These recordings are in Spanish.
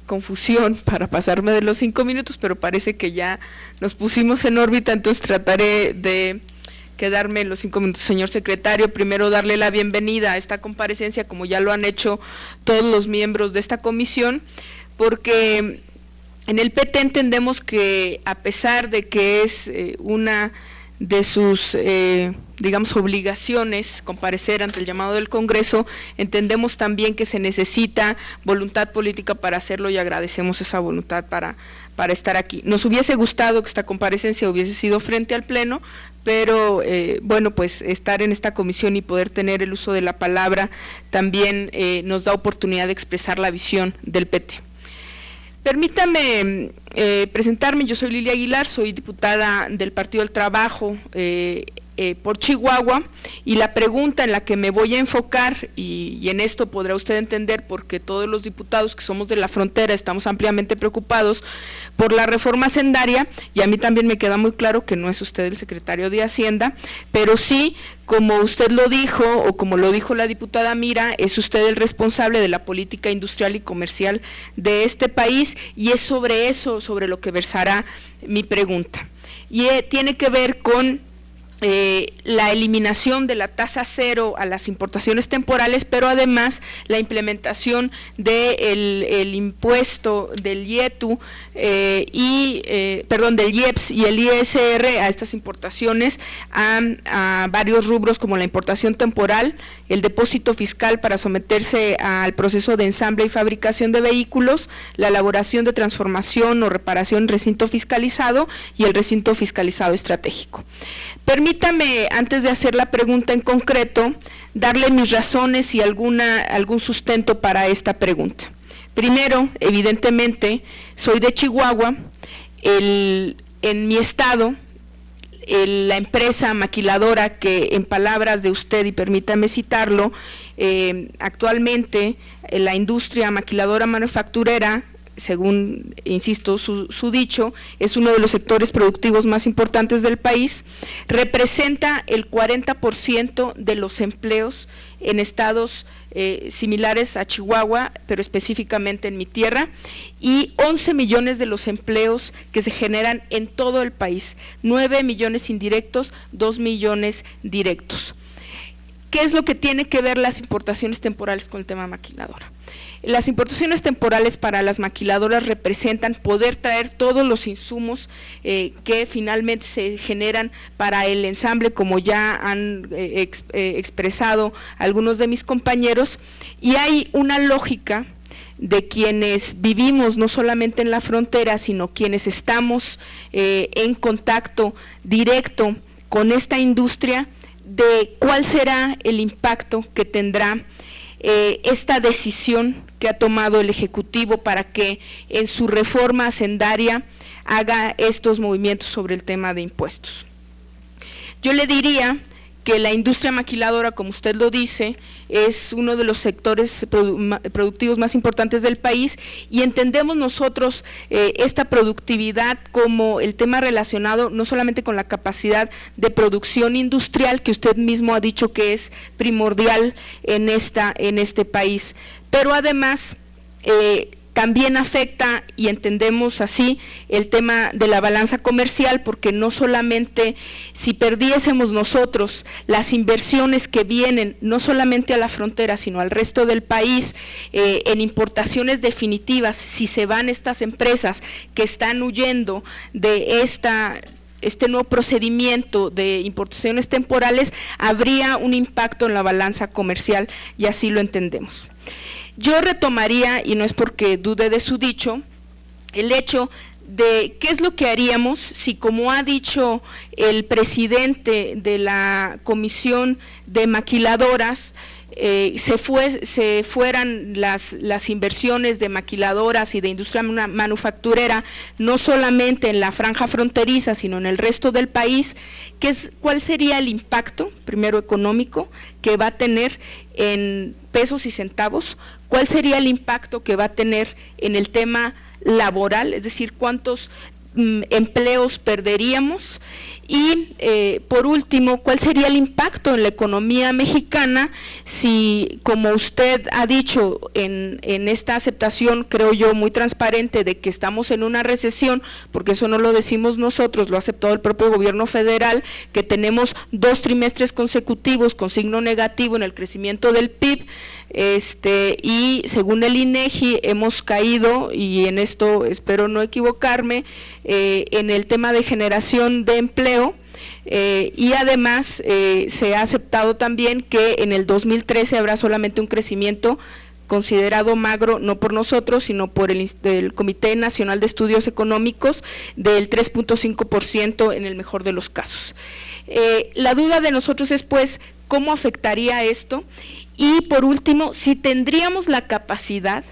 confusión para pasarme de los 5 minutos, pero parece que ya nos pusimos en órbita, entonces trataré de quedarme en los 5 minutos. Señor secretario, primero darle la bienvenida a esta comparecencia, como ya lo han hecho todos los miembros de esta comisión, porque en el PT entendemos que, a pesar de que es una de sus, digamos, obligaciones comparecer ante el llamado del Congreso, entendemos también que se necesita voluntad política para hacerlo y agradecemos esa voluntad para estar aquí. Nos hubiese gustado que esta comparecencia hubiese sido frente al Pleno, pero bueno, pues estar en esta comisión y poder tener el uso de la palabra también nos da oportunidad de expresar la visión del PT. Permítame presentarme, yo soy Lilia Aguilar, soy diputada del Partido del Trabajo por Chihuahua, y la pregunta en la que me voy a enfocar, y en esto podrá usted entender porque todos los diputados que somos de la frontera estamos ampliamente preocupados por la reforma hacendaria, y a mí también me queda muy claro que no es usted el secretario de Hacienda, pero sí, como usted lo dijo, o como lo dijo la diputada Mira, es usted el responsable de la política industrial y comercial de este país, y es sobre eso, sobre lo que versará mi pregunta. Y tiene que ver con la eliminación de la tasa cero a las importaciones temporales, pero además la implementación del impuesto del IETU del IEPS y el ISR a estas importaciones a varios rubros, como la importación temporal, el depósito fiscal para someterse al proceso de ensamble y fabricación de vehículos, la elaboración de transformación o reparación en recinto fiscalizado y el recinto fiscalizado estratégico. Permítame, antes de hacer la pregunta en concreto, darle mis razones y algún sustento para esta pregunta. Primero, evidentemente, soy de Chihuahua, en mi estado, la empresa maquiladora que, en palabras de usted, y permítame citarlo, actualmente la industria maquiladora manufacturera, según, insisto, su dicho, es uno de los sectores productivos más importantes del país, representa el 40% de los empleos en estados similares a Chihuahua, pero específicamente en mi tierra, y 11 millones de los empleos que se generan en todo el país, 9 millones indirectos, 2 millones directos. ¿Qué es lo que tiene que ver las importaciones temporales con el tema maquiladora? Las importaciones temporales para las maquiladoras representan poder traer todos los insumos que finalmente se generan para el ensamble, como ya han expresado algunos de mis compañeros, y hay una lógica de quienes vivimos no solamente en la frontera, sino quienes estamos en contacto directo con esta industria, de cuál será el impacto que tendrá esta decisión que ha tomado el Ejecutivo para que en su reforma hacendaria haga estos movimientos sobre el tema de impuestos. Yo le diría que la industria maquiladora, como usted lo dice, es uno de los sectores productivos más importantes del país, y entendemos nosotros esta productividad como el tema relacionado no solamente con la capacidad de producción industrial, que usted mismo ha dicho que es primordial en este país, pero además también afecta, y entendemos así, el tema de la balanza comercial, porque no solamente si perdiésemos nosotros las inversiones que vienen, no solamente a la frontera, sino al resto del país, en importaciones definitivas, si se van estas empresas que están huyendo de este nuevo procedimiento de importaciones temporales, habría un impacto en la balanza comercial, y así lo entendemos. Yo retomaría, y no es porque dude de su dicho, el hecho de qué es lo que haríamos si, como ha dicho el presidente de la Comisión de Maquiladoras, se fueran las inversiones de maquiladoras y de industria manufacturera, no solamente en la franja fronteriza, sino en el resto del país. ¿Cuál sería el impacto, primero económico, que va a tener en pesos y centavos? ¿Cuál sería el impacto que va a tener en el tema laboral? Es decir, ¿cuántos empleos perderíamos? Y por último, ¿cuál sería el impacto en la economía mexicana si, como usted ha dicho en esta aceptación, creo yo, muy transparente de que estamos en una recesión, porque eso no lo decimos nosotros, lo ha aceptado el propio gobierno federal, que tenemos 2 trimestres consecutivos con signo negativo en el crecimiento del PIB, y según el INEGI hemos caído, y en esto espero no equivocarme, en el tema de generación de empleo, y además se ha aceptado también que en el 2013 habrá solamente un crecimiento considerado magro, no por nosotros, sino por el Comité Nacional de Estudios Económicos, del 3.5% en el mejor de los casos. La duda de nosotros es, pues, ¿cómo afectaría esto? Y por último, si tendríamos la capacidad,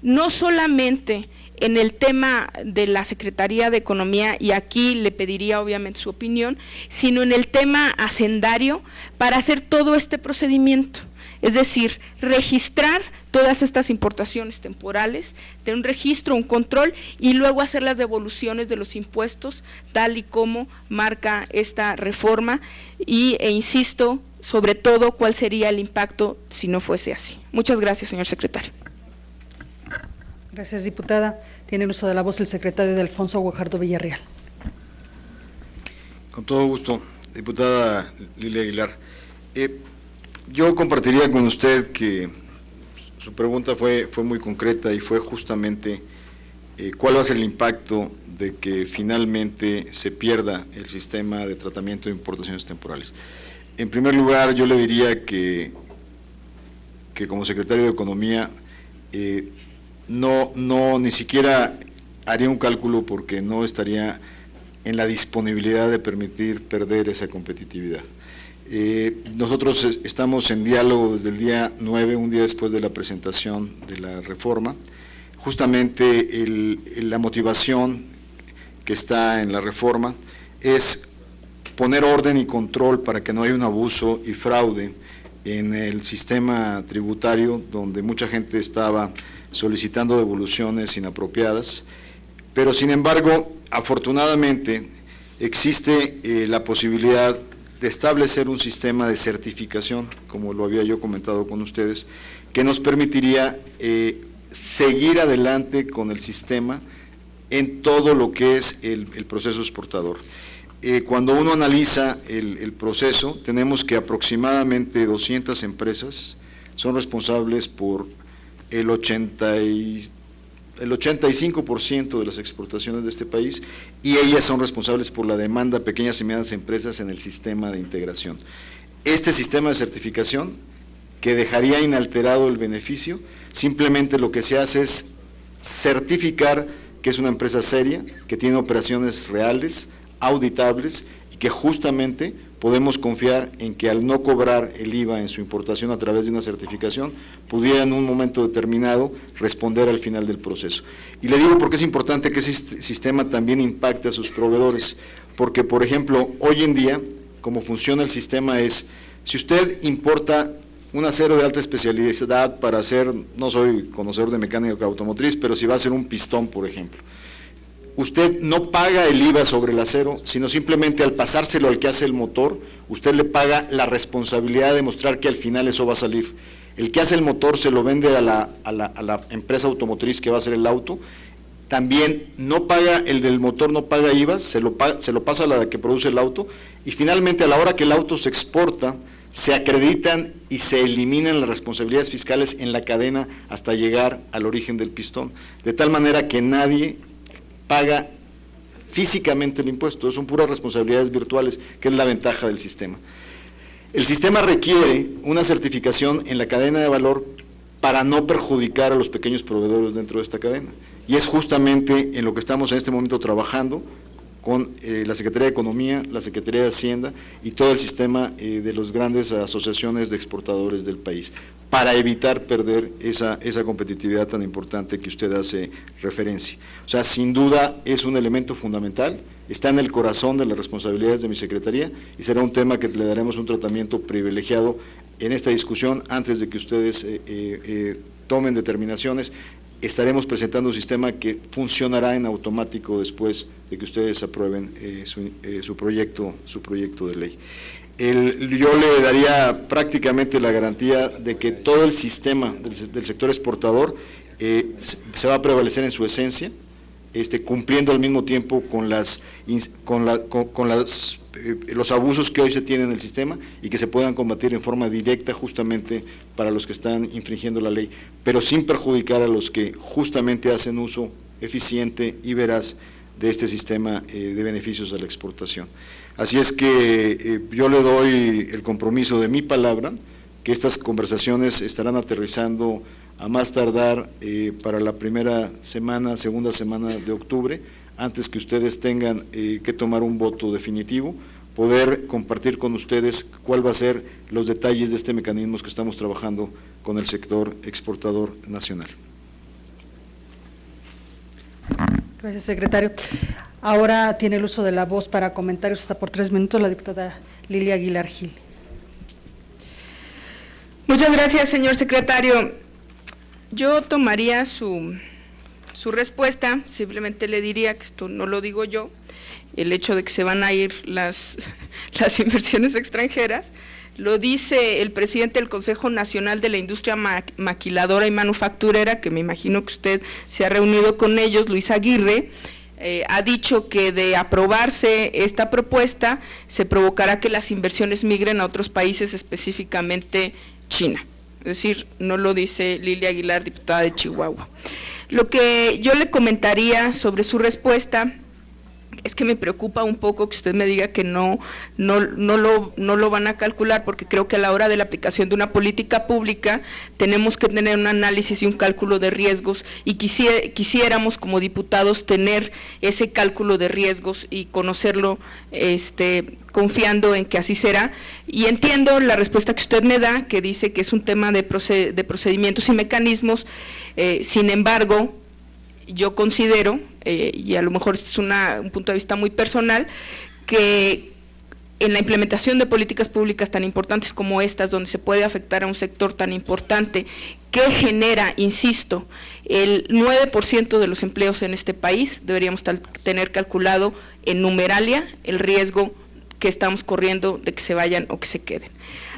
no solamente en el tema de la Secretaría de Economía, y aquí le pediría obviamente su opinión, sino en el tema hacendario, para hacer todo este procedimiento. Es decir, registrar todas estas importaciones temporales, tener un registro, un control, y luego hacer las devoluciones de los impuestos, tal y como marca esta reforma, e insisto, sobre todo, cuál sería el impacto si no fuese así. Muchas gracias, señor secretario. Gracias, diputada. Tiene el uso de la voz el secretario de Alfonso Guajardo Villarreal. Con todo gusto, diputada Lilia Aguilar. Yo compartiría con usted que su pregunta fue muy concreta y fue justamente cuál va a ser el impacto de que finalmente se pierda el sistema de tratamiento de importaciones temporales. En primer lugar, yo le diría que como secretario de Economía ni siquiera haría un cálculo, porque no estaría en la disponibilidad de permitir perder esa competitividad. Nosotros estamos en diálogo desde el día 9, un día después de la presentación de la reforma. Justamente la motivación que está en la reforma es poner orden y control para que no haya un abuso y fraude en el sistema tributario, donde mucha gente estaba solicitando devoluciones inapropiadas, pero sin embargo, afortunadamente, existe la posibilidad de establecer un sistema de certificación, como lo había yo comentado con ustedes, que nos permitiría seguir adelante con el sistema en todo lo que es el proceso exportador. Cuando uno analiza el proceso, tenemos que aproximadamente 200 empresas son responsables por el 85% de las exportaciones de este país, y ellas son responsables por la demanda de pequeñas y medianas empresas en el sistema de integración. Este sistema de certificación, que dejaría inalterado el beneficio, simplemente lo que se hace es certificar que es una empresa seria, que tiene operaciones reales, auditables, y que justamente podemos confiar en que al no cobrar el IVA en su importación a través de una certificación, pudiera en un momento determinado responder al final del proceso. Y le digo porque es importante que ese sistema también impacte a sus proveedores, porque, por ejemplo, hoy en día, como funciona el sistema es, si usted importa un acero de alta especialidad para hacer, no soy conocedor de mecánica automotriz, pero si va a hacer un pistón, por ejemplo, usted no paga el IVA sobre el acero, sino simplemente al pasárselo al que hace el motor, usted le paga la responsabilidad de demostrar que al final eso va a salir. El que hace el motor se lo vende a la empresa automotriz que va a hacer el auto, también no paga, el del motor no paga IVA, se lo pasa a la que produce el auto, y finalmente a la hora que el auto se exporta, se acreditan y se eliminan las responsabilidades fiscales en la cadena hasta llegar al origen del pistón, de tal manera que nadie paga físicamente el impuesto, son puras responsabilidades virtuales, que es la ventaja del sistema. El sistema requiere una certificación en la cadena de valor para no perjudicar a los pequeños proveedores dentro de esta cadena, y es justamente en lo que estamos en este momento trabajando con la Secretaría de Economía, la Secretaría de Hacienda y todo el sistema de las grandes asociaciones de exportadores del país, para evitar perder esa competitividad tan importante que usted hace referencia. O sea, sin duda es un elemento fundamental, está en el corazón de las responsabilidades de mi Secretaría, y será un tema que le daremos un tratamiento privilegiado en esta discusión antes de que ustedes tomen determinaciones estaremos presentando un sistema que funcionará en automático después de que ustedes aprueben su proyecto de ley. Yo le daría prácticamente la garantía de que todo el sistema del sector exportador se va a prevalecer en su esencia, cumpliendo al mismo tiempo con los abusos que hoy se tienen en el sistema y que se puedan combatir en forma directa justamente para los que están infringiendo la ley, pero sin perjudicar a los que justamente hacen uso eficiente y veraz de este sistema de beneficios a la exportación. Así es que yo le doy el compromiso de mi palabra que estas conversaciones estarán aterrizando a más tardar para la segunda semana de octubre, antes que ustedes tengan que tomar un voto definitivo, poder compartir con ustedes cuál va a ser los detalles de este mecanismo que estamos trabajando con el sector exportador nacional. Gracias, secretario. Ahora tiene el uso de la voz para comentarios hasta por 3 minutos la diputada Lilia Aguilar Gil. Muchas gracias, señor secretario. Yo tomaría su respuesta, simplemente le diría que esto no lo digo yo, el hecho de que se van a ir las inversiones extranjeras, lo dice el presidente del Consejo Nacional de la Industria Maquiladora y Manufacturera, que me imagino que usted se ha reunido con ellos, Luis Aguirre. Ha dicho que de aprobarse esta propuesta se provocará que las inversiones migren a otros países, específicamente China. Es decir, no lo dice Lilia Aguilar, diputada de Chihuahua. Lo que yo le comentaría sobre su respuesta es que me preocupa un poco que usted me diga que no lo van a calcular, porque creo que a la hora de la aplicación de una política pública tenemos que tener un análisis y un cálculo de riesgos, y quisiéramos como diputados tener ese cálculo de riesgos y conocerlo confiando en que así será. Y entiendo la respuesta que usted me da, que dice que es un tema de procedimientos y mecanismos. Sin embargo, yo considero, y a lo mejor es un punto de vista muy personal, que en la implementación de políticas públicas tan importantes como estas, donde se puede afectar a un sector tan importante que genera, insisto, el 9% de los empleos en este país, deberíamos tener calculado en numeralia el riesgo que estamos corriendo de que se vayan o que se queden.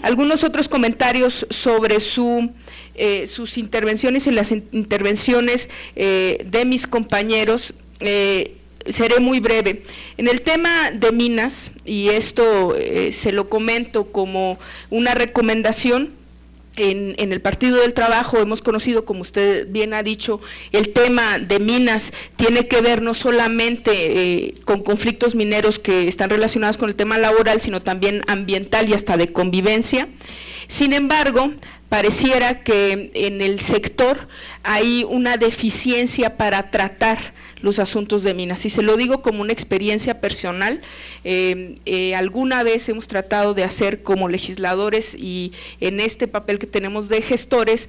Algunos otros comentarios sobre sus intervenciones y las intervenciones de mis compañeros. Seré muy breve. En el tema de minas, y esto se lo comento como una recomendación, en el Partido del Trabajo hemos conocido, como usted bien ha dicho, el tema de minas tiene que ver no solamente con conflictos mineros que están relacionados con el tema laboral, sino también ambiental y hasta de convivencia. Sin embargo, pareciera que en el sector hay una deficiencia para tratar los asuntos de minas, y se lo digo como una experiencia personal. Alguna vez hemos tratado de hacer como legisladores, y en este papel que tenemos de gestores,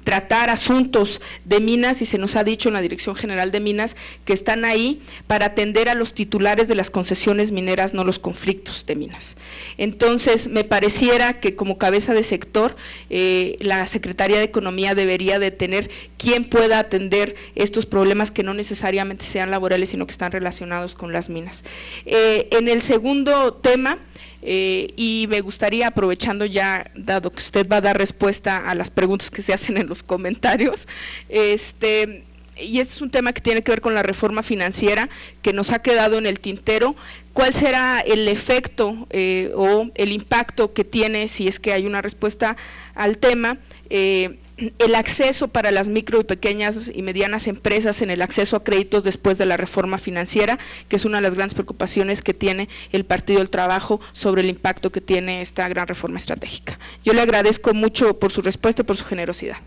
tratar asuntos de minas, y se nos ha dicho en la Dirección General de Minas que están ahí para atender a los titulares de las concesiones mineras, no los conflictos de minas. Entonces, me pareciera que como cabeza de sector, la Secretaría de Economía debería de tener quien pueda atender estos problemas que no necesariamente sean laborales, sino que están relacionados con las minas. En el segundo tema, y me gustaría, aprovechando ya, dado que usted va a dar respuesta a las preguntas que se hacen en los comentarios, y este es un tema que tiene que ver con la reforma financiera, que nos ha quedado en el tintero. ¿Cuál será el efecto o el impacto que tiene, si es que hay una respuesta al tema, el acceso para las micro y pequeñas y medianas empresas en el acceso a créditos después de la reforma financiera, que es una de las grandes preocupaciones que tiene el Partido del Trabajo sobre el impacto que tiene esta gran reforma estratégica? Yo le agradezco mucho por su respuesta y por su generosidad.